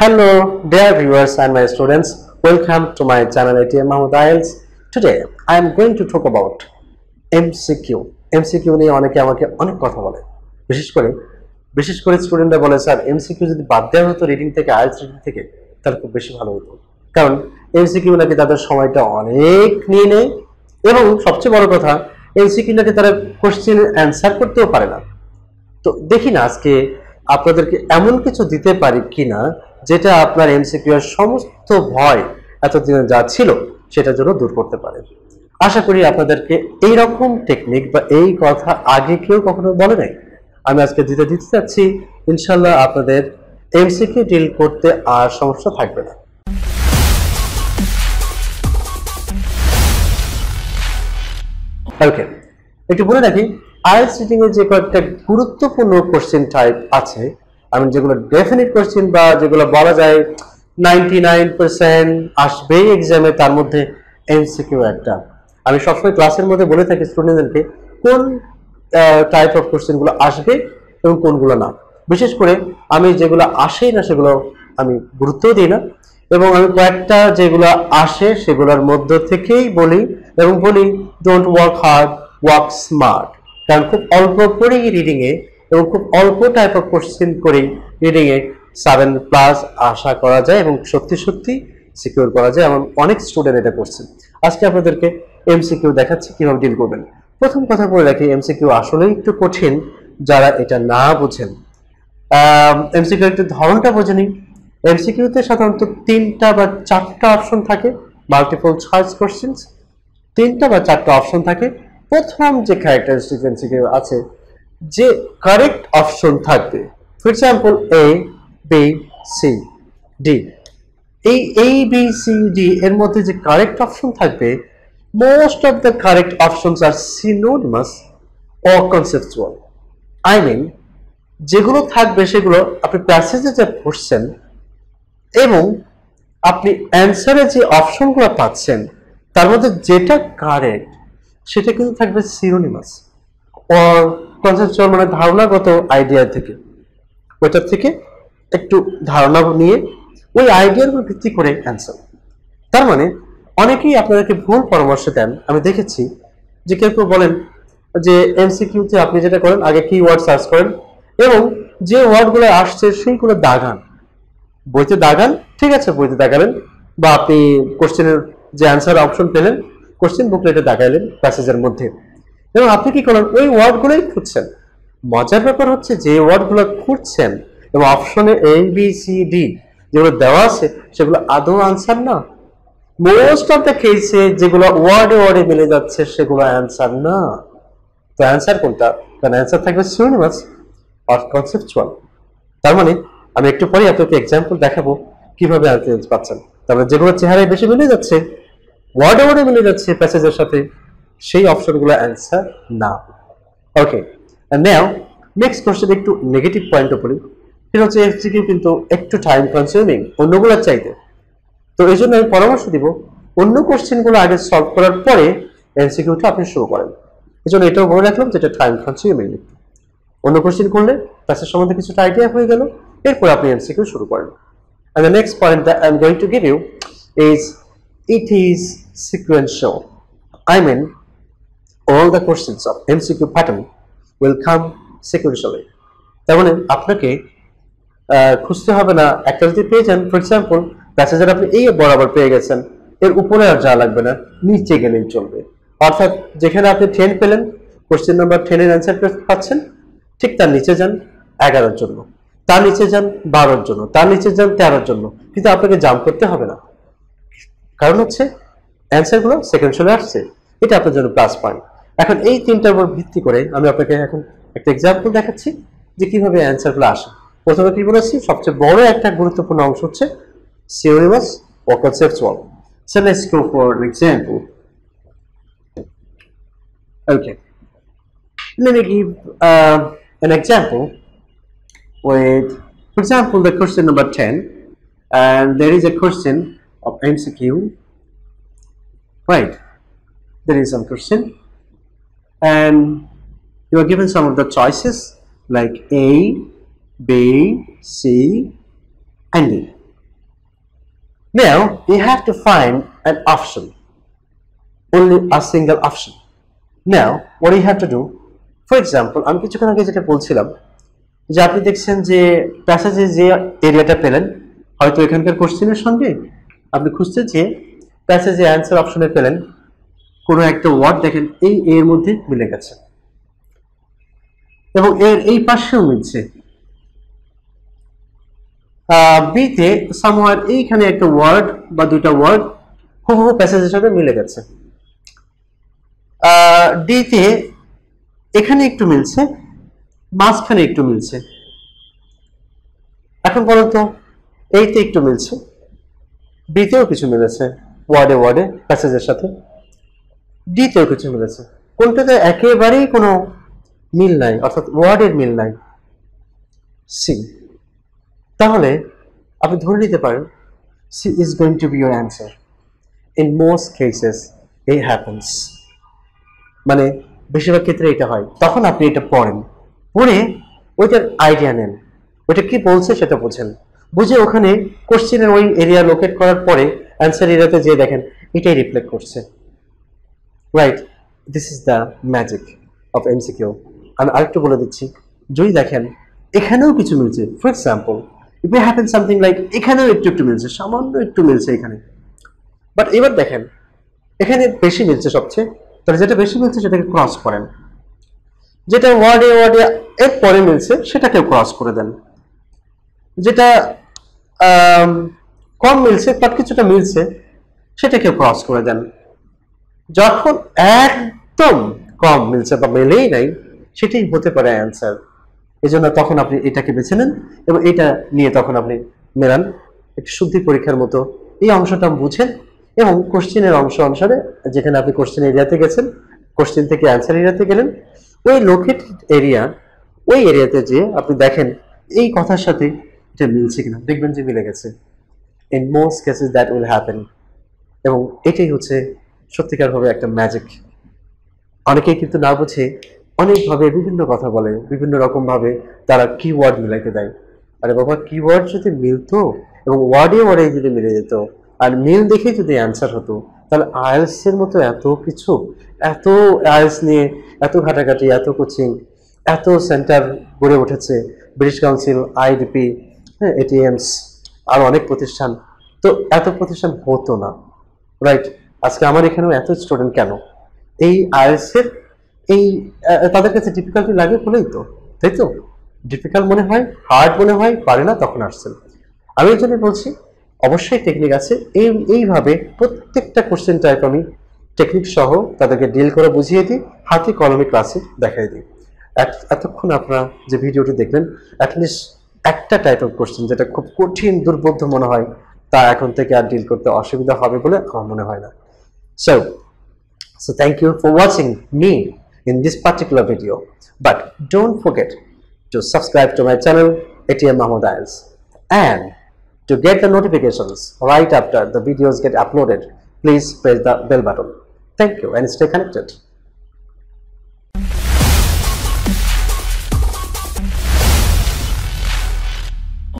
Hello, dear viewers and my students. Welcome to my channel ATM Mahmoud IELTS. Today, I am going to talk about MCQ. MCQ নিয়ে অনেকে আমাকে অনেক কথা বলে। বিশেষ করে স্টুডেন্টরা বলে স্যার MCQ যদি বাদ দেওয়া হতো রিডিং থেকে IELTS রিডিং থেকে তাহলে খুব বেশি ভালো হতো। কারণ MCQ নাকি তাদের সময়টা অনেক নিয়ে নেয় এবং সবচেয়ে বড় কথা MCQ নাকি তারা কোশ্চেনের অ্যানসার করতেও পারে না। তো দেখি না আজকে আপনাদেরকে এমন কিছু দিতে পারি কিনা যেটা আপনার এমসিকিউ এর সমস্ত ভয় এতদিনে যা ছিল সেটা জন্য দূর করতে পারে। আশা করি আপনাদেরকে এই রকম টেকনিক বা এই কথা আগে কেউ কখনো বলে নাই। আমি আজকে দিতে যাচ্ছি, ইনশাআল্লাহ আপনাদের এমসিকিউ ডিল করতে আর সমস্যা থাকবে না। ওকে, একটু বলে রাখি আইএলটিএস রিডিং এর যে কয়েকটা গুরুত্বপূর্ণ কোশ্চেন টাইপ আছে, আমি যেগুলো ডেফিনিট কোশ্চেন বা যেগুলো বলা যায় 99% আসবে এক্সামে, তার মধ্যে এমসিকিউ একটা। আমি সবসময় ক্লাসের মধ্যে বলে থাকি স্টুডেন্টদেরকে কোন টাইপ অফ কোশ্চেন গুলো আসবে এবং কোনগুলো না। বিশেষ করে আমি যেগুলো আসেই না সেগুলো আমি গুরুত্ব দিই না, এবং আমি কয়েকটা যেগুলো আসে সেগুলোর মধ্য থেকেই বলি এবং বলি don't work hard, work smart. কারণ খুব অল্প করেই রিডিং এ এবং খুব অল্প টাইপ অফ কোশ্চেন করেই রিডিং এ 7+ আশা করা যায় এবং সত্যি সত্যি সিকিউর করা যায়। এমন অনেক স্টুডেন্ট এটা করছে। আজকে আপনাদেরকে এমসিকিউ দেখাচ্ছি কিভাবে ডিল করবেন। প্রথম কথা বলে রাখি, এমসিকিউ আসলেই একটু কঠিন যারা এটা না বুঝেন। এমসিকিউ একটু ধরনটা বোঝেনি। এমসিকিউতে সাধারণত 3টা বা 4টা অপশন থাকে, মাল্টিপল চয়েস কোশ্চেন্স। 3টা বা 4টা অপশন থাকে। প্রথম যে ক্যারেক্টারিস্টিক এমসিকিউ আছে, যে কারেক্ট অপশন থাকবে, for example A B C D, এই এ বি সি ডি এর মধ্যে যে কারেক্ট অপশন থাকবে, most of the correct options are synonymous or conceptual. I mean যেগুলো থাকবে সেগুলো আপনি প্যাসেজে যা পড়ছেন এবং আপনি অ্যান্সারে যে অপশনগুলো পাচ্ছেন তার মধ্যে যেটা কারেক্ট সেটা কিন্তু থাকবে সিনোনিমাস অর কনসেপচুয়াল, মানে ধারণাগত আইডিয়া থেকে, ওইটার থেকে একটু ধারণা নিয়ে ওই আইডিয়ার উপর ভিত্তি করে অ্যান্সার। তার মানে অনেকেই আপনাদেরকে ভুল পরামর্শ দেন। আমি দেখেছি যে কেউ কেউ বলেন যে এমসিকিউতে আপনি যেটা করেন আগে কিওয়ার্ড সার্চ করেন এবং যে ওয়ার্ডগুলো আসছে সেইগুলো দাগান, বইতে দাগান। ঠিক আছে, বইতে দাগালেন বা আপনি কোশ্চেনের যে অ্যান্সার অপশন পেলেন কোশ্চেন বুকলেটে দাগাইলেন প্যাসেজের মধ্যে, এবং আপনি কি করেন ওই ওয়ার্ডগুলোই খুঁজছেন। মজার ব্যাপার হচ্ছে যে ওয়ার্ডগুলো খুঁজছেন এবং অপশনে এ বি সি ডি যেগুলো দেওয়া আছে সেগুলো আদৌ আনসার না। মোস্ট অফ দ্য কেসে যেগুলো ওয়ার্ডে মিলে যাচ্ছে সেগুলো অ্যান্সার না। তো অ্যান্সার কোনটা? কারণ অ্যান্সার থাকবে সিনোনিমাস অর কনসেপচুয়াল। তার মানে আমি একটু পরে আপনাকে এক্সাম্পল দেখাবো কিভাবে অ্যান্সার পাচ্ছেন। তারপরে যেগুলো চেহারায় বেশি মিলে যাচ্ছে, ওয়ার্ডে মিলে যাচ্ছে প্যাসেজের সাথে, সেই অপশনগুলো অ্যান্সার না। ওকে, এন্ড নাও নেক্সট কোশ্চেন, একটু নেগেটিভ পয়েন্টে বলি। সেটা হচ্ছে এমসিকিউ কিন্তু একটু টাইম কনজিউমিং অন্যগুলোর চাইতে। তো এই জন্য আমি পরামর্শ দিব অন্য কোশ্চেনগুলো আগে সলভ করার পরে এমসিকিউটা আপনি শুরু করেন। এই জন্য এটাও বলে রাখলাম যেটা টাইম কনজিউমিং। অন্য কোশ্চেন করলে প্যাসেজ সম্বন্ধে কিছুটা আইডিয়া হয়ে গেল, এরপর আপনি এমসিকিউ শুরু করেন। And the next point that I'm going to give you is it is sequential. I mean, all the questions of MCQ pattern will come sequentially. তার মানে আপনাকে খুঁজতে হবে না। একটা যদি পেয়ে যান, ফর এক্সাম্পল প্যাসেজের আপনি এই বরাবর পেয়ে গেছেন, এর উপরে আর যা লাগবে না, নিচে গেলেই চলবে। অর্থাৎ যেখানে আপনি 10 পেলেন, কোশ্চেন নাম্বার 10 এর অ্যান্সার পাচ্ছেন, ঠিক তার নিচে যান 11-র জন্য, তার নিচে যান 12-র জন্য, তার নিচে যান 13-র জন্য, কিন্তু আপনাকে জাম্প করতে হবে না। কারণ হচ্ছে অ্যান্সারগুলো সেকেন্ড চলে আসছে, এটা আপনার জন্য প্লাস পয়েন্ট। এখন এই 3টার উপর ভিত্তি করে আমি আপনাকে এখন একটা এক্সাম্পল দেখাচ্ছি যে কিভাবে অ্যান্সারগুলো আসে। প্রথমে কি বলেছি, সবচেয়ে বড় একটা গুরুত্বপূর্ণ অংশ হচ্ছে সিনোনিমাস ও conceptual. So let's go for an example. Okay, let me give an example with, for example, the question number 10, and there is a question of MCQ. Right, there is some question and you are given some of the choices like A, B, C and D. Now you have to find an option, only a single option. Now what do you have to do? For example, আমি কিছুক্ষণ আগে যেটা বলছিলাম যে আপনি দেখছেন যে প্যাসেজে যে এরিয়াটা পেলেন, হয়তো এখানকার কোশ্চেনের সঙ্গে আপনি খুঁজছেন যে প্যাসেজে অ্যান্সার অপশনে পেলেন কোনো একটা ওয়ার্ড, দেখেন এই এর মধ্যে মিলে গেছে এবং এর এই পাশেও মিলছে। বিতে সামহার এইখানে একটা ওয়ার্ড বা দুইটা ওয়ার্ড হুবহু প্যাসেজের সাথে মিলে গেছে। ডিতে এখানে একটু মিলছে, মাঝখানে একটু মিলছে। এখন বলুন তো, এইতে একটু মিলছে, বিতেও কিছু মিলেছে ওয়ার্ডে ওয়ার্ডে প্যাসেজের সাথে, ডিতেও কিছু মিলেছে। কোনটাতে একেবারেই কোনো মিল নাই, অর্থাৎ ওয়ার্ডের মিল নাই, সি। তাহলে আপনি ধরে নিতে পারেন C is going to be your answer. In most cases it happens, মানে বেশিরভাগ ক্ষেত্রে এটা হয়। তখন আপনি এটা পড়েন, পড়ে ওইটার আইডিয়া নেন, ওইটা কি বলছে সেটা বোঝেন, বুঝে ওখানে কোশ্চেনের ওই এরিয়া লোকেট করার পরে অ্যান্সার এরিয়াতে যে দেখেন এটাই রিফ্লেক্ট করছে, right? This is the magic of MCQ. আমি আরেকটু বলে দিচ্ছি, যদি দেখেন এখানেও কিছু মিলছে, for example if it happen something like এখানেও একটু একটু মিলছে, সামান্য একটু মিলছে এখানে, বাট এবার দেখেন এখানে বেশি মিলছে সবচেয়ে, তাহলে যেটা বেশি মিলছে সেটাকে ক্রস করেন, যেটা ওয়ার্ডে ওয়ার্ডে এর পরে মিলছে সেটাকেও ক্রস করে দেন, যেটা কম মিলছে বাট কিছুটা মিলছে সেটাকেও ক্রস করে দেন। যখন একদম কম মিলছে বা মেলেই নাই, সেটাই হতে পারে অ্যান্সার। এই জন্য তখন আপনি এটাকে বেছে নেন এবং এটা নিয়ে তখন আপনি মেলান, একটি শুদ্ধি পরীক্ষার মতো এই অংশটা বুঝেন এবং কোশ্চেনের অংশ অনুসারে, যেখানে আপনি কোশ্চেন এরিয়াতে গেছেন, কোশ্চেন থেকে অ্যান্সার এরিয়াতে গেলেন, ওই লোকেট এরিয়া, ওই এরিয়াতে যে আপনি দেখেন এই কথার সাথে এটা মিলছে কিনা, দেখবেন যে মিলে গেছে। In most cases that will happen, এবং এটাই হচ্ছে সত্যিকারভাবে একটা ম্যাজিক। অনেকেই কিন্তু না বুঝে অনেকভাবে বিভিন্ন কথা বলে, বিভিন্ন রকম ভাবে তারা কিওয়ার্ড মিলাইতে দেয়। আরে বাবা, কিওয়ার্ড যদি মিলতো এবং ওয়ার্ডে ওয়ার্ডে যদি মিলে যেত আর মিল দেখে যদি অ্যান্সার হতো, তাহলে আইএলটিএস এর মতো এত কিছু, এত আইএলটিএস নিয়ে এত ঘাটাঘাটি, এত কোচিং, এত সেন্টার গড়ে উঠেছে, ব্রিটিশ কাউন্সিল, আইডিপি, হ্যাঁ, এটিএমস, আর অনেক প্রতিষ্ঠান, তো এত প্রতিষ্ঠান হতো না, রাইট? আজকে আমার এখানেও এত স্টুডেন্ট কেন? এই আইএলটিএস এর এই তাদের কাছে ডিফিকাল্টি লাগে বলেই তো, তাই তো? ডিফিকাল্ট মনে হয়, হার্ড মনে হয়, পারে না, তখন আসছেন। আমি এই জন্য বলছি অবশ্যই টেকনিক আছে, এইভাবে প্রত্যেকটা কোশ্চেন টাইপ আমি টেকনিক সহ তাদেরকে ডিল করে বুঝিয়ে দিই, হাতে কলমে ক্লাসে দেখাই দিই। এতক্ষণ আপনারা যে ভিডিওটি দেখলেন, অ্যাটলিস্ট একটা টাইপ অফ কোশ্চেন যেটা খুব কঠিন, দুর্বোধ্য মনে হয়, তা এখন থেকে আর ডিল করতে অসুবিধা হবে বলে আমার মনে হয় না। So thank you for watching me in this particular video, but don't forget to subscribe to my channel ATM Mahmood IELTS, and to get the notifications right after the videos get uploaded, please press the bell button. Thank you and stay connected.